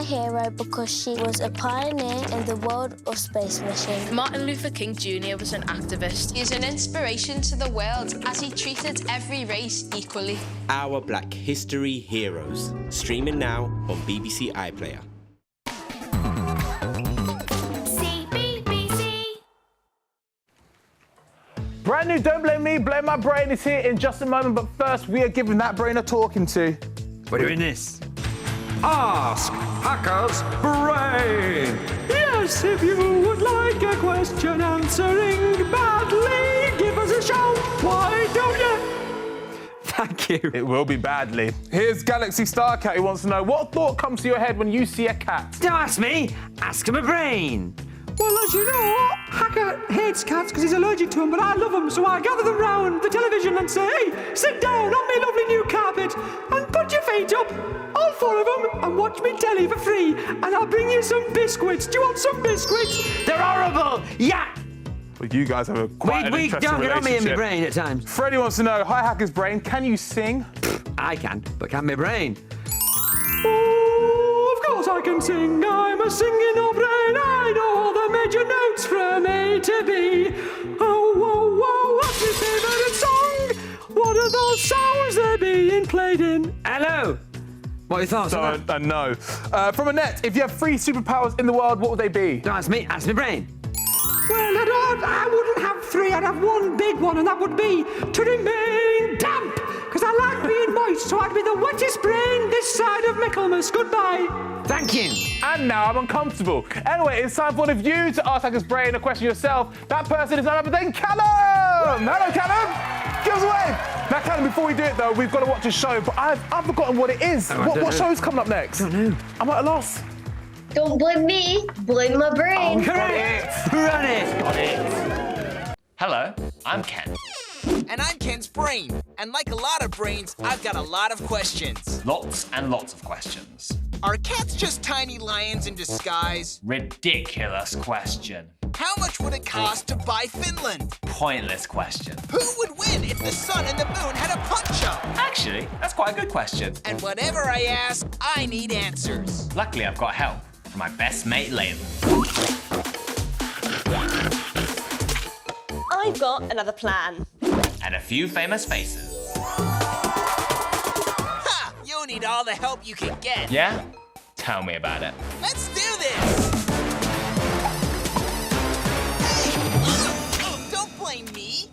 hero because she was a pioneer in the world of space mission. Martin Luther King Jr. was an activist. He is an inspiration to the world as he treated every race equally. Our Black History Heroes, streaming now on BBC iPlayer. CBBC. Brand new Don't Blame Me, Blame My Brain is here in just a moment, but first we are giving that brain a talking to. We're doing this. Ask Hacker's Brain. Yes, if you would like a question answering badly, give us a shout. Why don't you? Thank you. It will be badly. Here's Galaxy Starcat who wants to know, what thought comes to your head when you see a cat? Don't ask me, ask him a brain. Well, as you know, Hacker hates cats because he's allergic to them, but I love them, so I gather them round the television and say, hey, sit down on my lovely new carpet and put your feet up, all four of them, and watch me telly for free, and I'll bring you some biscuits. Do you want some biscuits? They're horrible. Yeah. Well, you guys have a quite an We interesting don't get on me in my relationship. brain at times. Freddie wants to know, hi Hacker's Brain, can you sing? I can, but can my brain? Oh, of course I can sing. I'm a singing old brain. I know all the major notes from A to B. Oh, whoa, whoa, what's your favourite song? What are those sounds they're being played in? Hello. What are your thoughts on that? No. From Annette, if you have 3 superpowers in the world, what would they be? Don't ask me, ask my brain. Well, I wouldn't have 3. I'd have one big one, and that would be to remain damp. Because I like being moist, so I'd be the wettest brain this side of Michaelmas. Goodbye. Thank you. And now I'm uncomfortable. Anyway, it's time for one of you to ask Hacker's Brain a question yourself. That person is none other than Callum! Hello, Callum! Give us away! Now, Callum, before we do it, though, we've got to watch a show, but I've forgotten what it is. Oh, What show's coming up next? I don't know. I'm at a loss. Don't blame me, blame my brain. Correct. Run it. Hello, I'm Ken. And I'm Ken's brain. And like a lot of brains, I've got a lot of questions. Lots and lots of questions. Are cats just tiny lions in disguise? Ridiculous question. How much would it cost to buy Finland? Pointless question. Who would win if the sun and the moon had a punch-up? Actually, that's quite a good question. And whatever I ask, I need answers. Luckily, I've got help from my best mate, Layla. I've got another plan. And a few famous faces. Ha! You'll need all the help you can get. Yeah? Tell me about it. Let's do this! Hey! Oh, don't blame me!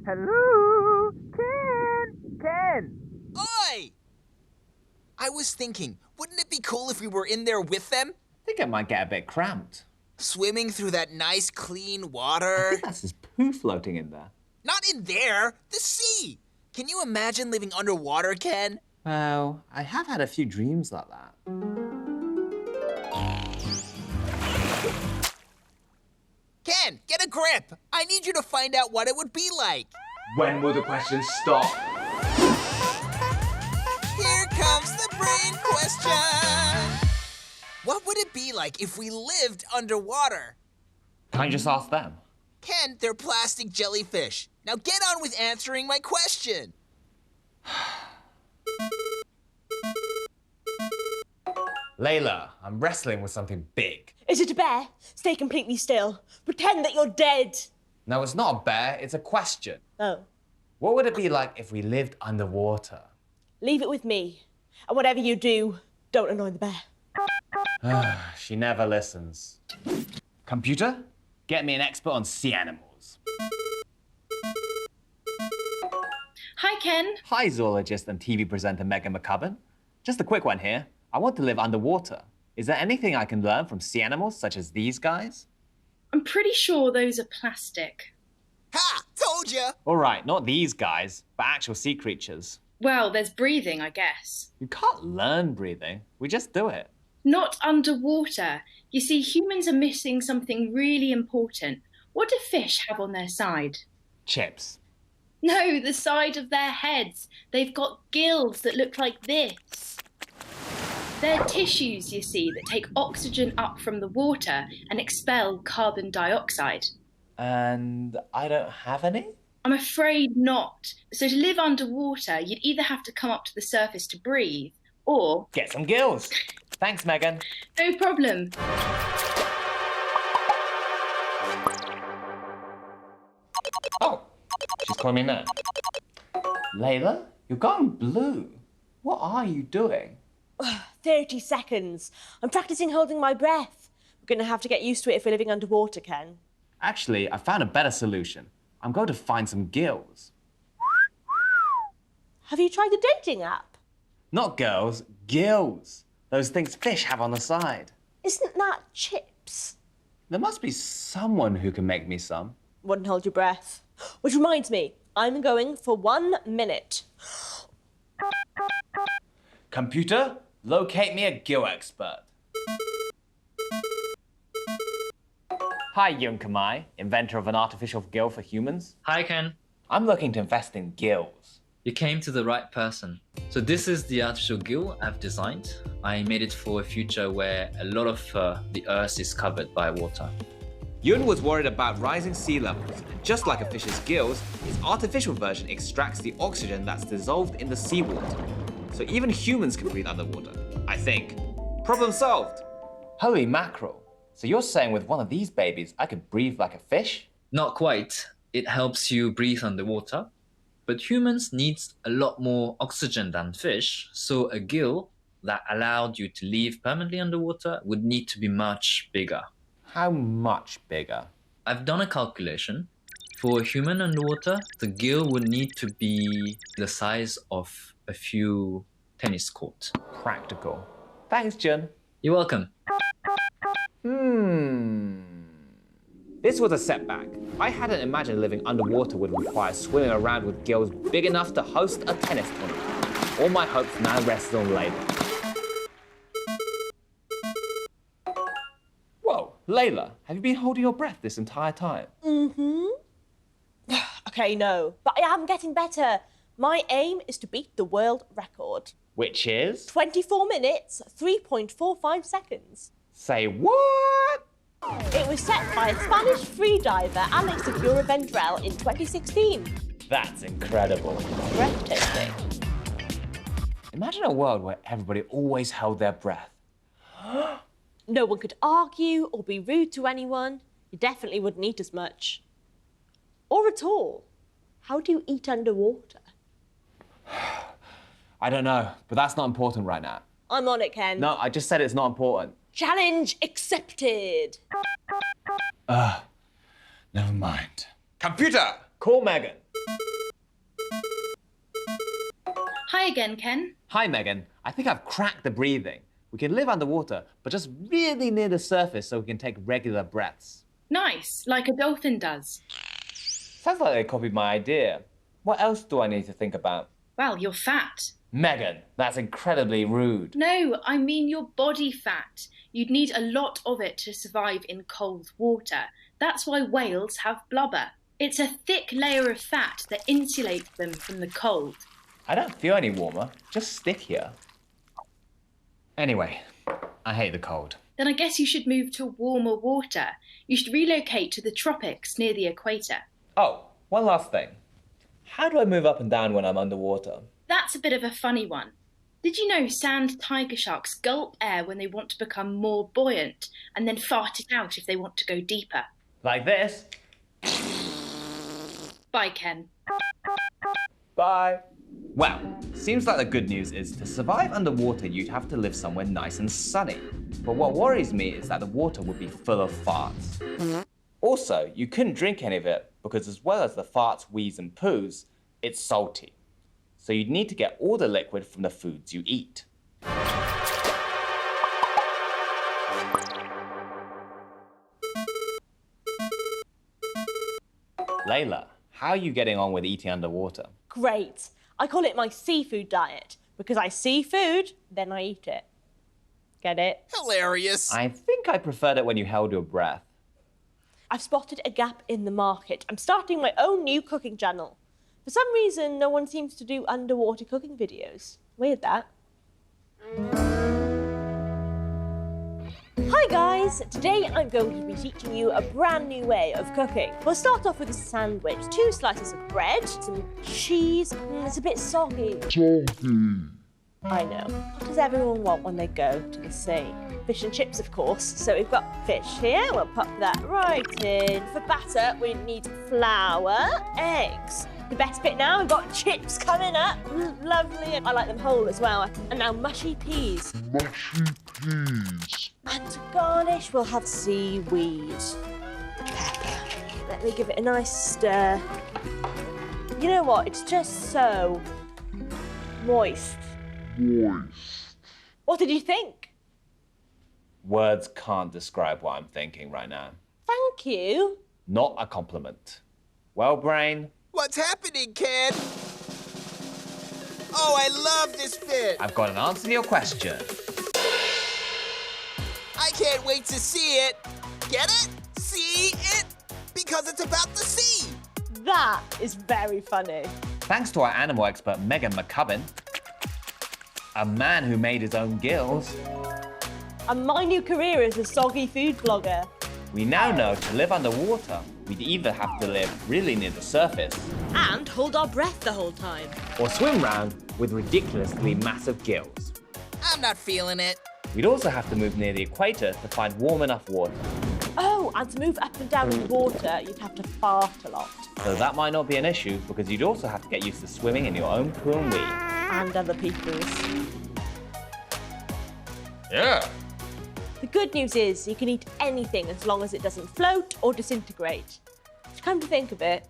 Hello? Ken! Oi! I was thinking, wouldn't it be cool if we were in there with them? I think it might get a bit cramped. Swimming through that nice, clean I water. think that's his poo floating in there. Not in there, the sea. Can you imagine living underwater, Ken? Well, I have had a few dreams like that. Ken, get a grip. I need you to find out what it would be like. When will the questions stop? Here comes the brain question. What would it be like if we lived underwater? Can't you just ask them? Ken, they're plastic jellyfish. Now get on with answering my question. Layla, I'm wrestling with something big. Is it a bear? Stay completely still. Pretend that you're dead. No, it's not a bear, it's a question. Oh. What would it be like if we lived underwater? Leave it with me. And whatever you do, don't annoy the bear. She never listens. Computer, get me an expert on sea animals. Hi, Ken. Hi, zoologist and TV presenter Megan McCubbin. Just a quick one here. I want to live underwater. Is there anything I can learn from sea animals such as these guys? I'm pretty sure those are plastic. Ha! Told ya! All right, not these guys, but actual sea creatures. Well, there's breathing, I guess. You can't learn breathing. We just do it. Not underwater. You see, humans are missing something really important. What do fish have on their side? Chips. No, the side of their heads. They've got gills that look like this. They're tissues, you see, that take oxygen up from the water and expel carbon dioxide. And I don't have any? I'm afraid not. So to live underwater, you'd either have to come up to the surface to breathe, Or get some gills. Thanks, Megan. no problem. Oh, she's calling me now. Layla, you're going blue. What are you doing? 30 seconds. I'm practicing holding my breath. We're going to have to get used to it if we're living underwater, Ken. Actually, I found a better solution. I'm going to find some gills. Have you tried the dating app? Not girls, gills. Those things fish have on the side. Isn't that chips? There must be someone who can make me some. Wouldn't hold your breath. Which reminds me, I'm going for 1 minute. Computer, locate me a gill expert. Hi, Yun Kamai, inventor of an artificial gill for humans. Hi, Ken. I'm looking to invest in gills. You came to the right person. So this is the artificial gill I've designed. I made it for a future where a lot of the Earth is covered by water. Yun was worried about rising sea levels. Just like a fish's gills, his artificial version extracts the oxygen that's dissolved in the seawater. So even humans can breathe underwater, I think. Problem solved. Holy mackerel. So you're saying with one of these babies, I could breathe like a fish? Not quite. It helps you breathe underwater. But humans need a lot more oxygen than fish, so a gill that allowed you to live permanently underwater would need to be much bigger. How much bigger? I've done a calculation. For a human underwater, the gill would need to be the size of a few tennis courts. Practical. Thanks, Jun. You're welcome. This was a setback. I hadn't imagined living underwater would require swimming around with gills big enough to host a tennis tournament. All my hopes now rested on Layla. Whoa, Layla, have you been holding your breath this entire time? Okay, no, but I am getting better. My aim is to beat the world record. Which is? 24 minutes, 3.45 seconds. Say what? It was set by a Spanish freediver, Alex Segura Vendrell, in 2016. That's incredible. Breathtaking. Imagine a world where everybody always held their breath. No one could argue or be rude to anyone. You definitely wouldn't eat as much. Or at all. How do you eat underwater? I don't know, but that's not important right now. I'm on it, Ken. No, I just said it's not important. Challenge accepted. Never mind. Computer, call Megan. Hi again, Ken. Hi, Megan. I think I've cracked the breathing. We can live underwater, but just really near the surface so we can take regular breaths. Nice, like a dolphin does. Sounds like they copied my idea. What else do I need to think about? Well, you're fat. Megan, that's incredibly rude. No, I mean your body fat. You'd need a lot of it to survive in cold water. That's why whales have blubber. It's a thick layer of fat that insulates them from the cold. I don't feel any warmer, just stick here. Anyway, I hate the cold. Then I guess you should move to warmer water. You should relocate to the tropics near the equator. Oh, one last thing. How do I move up and down when I'm underwater? That's a bit of a funny one. Did you know sand tiger sharks gulp air when they want to become more buoyant and then fart it out if they want to go deeper? Like this. Bye, Ken. Bye. Well, seems like the good news is to survive underwater, you'd have to live somewhere nice and sunny. But what worries me is that the water would be full of farts. Also, you couldn't drink any of it because as well as the farts, wheeze and poos, it's salty. So you'd need to get all the liquid from the foods you eat. Layla, how are you getting on with eating underwater? Great. I call it my seafood diet because I see food, then I eat it. Get it? Hilarious. I think I preferred it when you held your breath. I've spotted a gap in the market. I'm starting my own new cooking channel. For some reason, no one seems to do underwater cooking videos. Weird, that. Hi guys! Today I'm going to be teaching you a brand new way of cooking. We'll start off with a sandwich. 2 slices of bread, some cheese. It's a bit soggy. I know. What does everyone want when they go to the sea? Fish and chips, of course. So we've got fish here. We'll pop that right in. For batter, we need flour, eggs. The best bit now, we've got chips coming up. Lovely. I like them whole as well. And now mushy peas. Mushy peas. And to garnish, we'll have seaweed. Pepper. Let me give it a nice stir. You know what? It's just so moist. Moist. What did you think? Words can't describe what I'm thinking right now. Thank you. Not a compliment. Well, Brain, What's happening, Ken? Oh, I love this bit. I've got an answer to your question. I can't wait to see it. Get it? See it? Because it's about the sea. That is very funny. Thanks to our animal expert, Megan McCubbin, a man who made his own gills, And my new career is a soggy food blogger. we now know to live underwater, we'd either have to live really near the surface And hold our breath the whole time. or swim round with ridiculously massive gills. I'm not feeling it. We'd also have to move near the equator to find warm enough water. Oh, and to move up and down in water, you'd have to fart a lot. So that might not be an issue because you'd also have to get used to swimming in your own poo and wee. And other people's. Yeah. The good news is you can eat anything as long as it doesn't float or disintegrate. To come to think of it,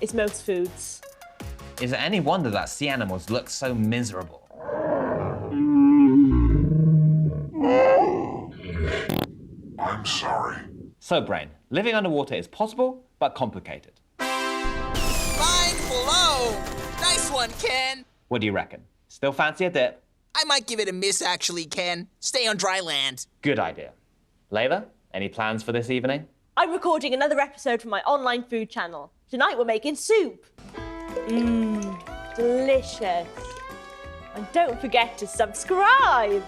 it's most foods. Is it any wonder that sea animals look so miserable? I'm sorry. So, Brain, living underwater is possible, but complicated. Mind blown. Nice one, Ken. What do you reckon? Still fancy a dip? I might give it a miss, actually, Ken. Stay on dry land. Good idea. Layla, any plans for this evening? I'm recording another episode for my online food channel. Tonight we're making soup. Mmm, delicious. And don't forget to subscribe.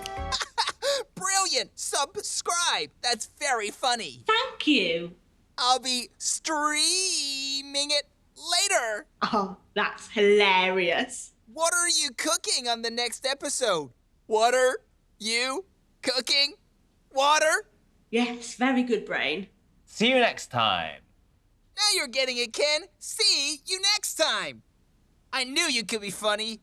Brilliant. Subscribe. That's very funny. Thank you. I'll be streaming it later. Oh, that's hilarious. What are you cooking on the next episode? What are you cooking? Water? Yes, very good, Brain. See you next time. Now you're getting it, Ken. See you next time. I knew you could be funny.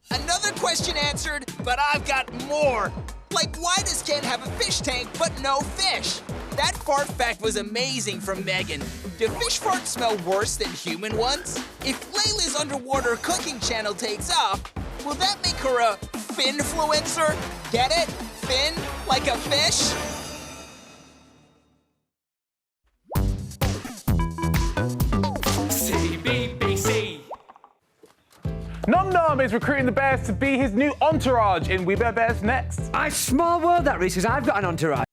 Another question answered, but I've got more. Like, why does Ken have a fish tank but no fish? That fart fact was amazing from Megan. Do fish farts smell worse than human ones? If Layla's underwater cooking channel takes off, will that make her a finfluencer? Get it? Fin? Like a fish? CBBC. Nom Nom is recruiting the bears to be his new entourage in We Bear Bears Next. It's small world, that, Reese, because I've got an entourage.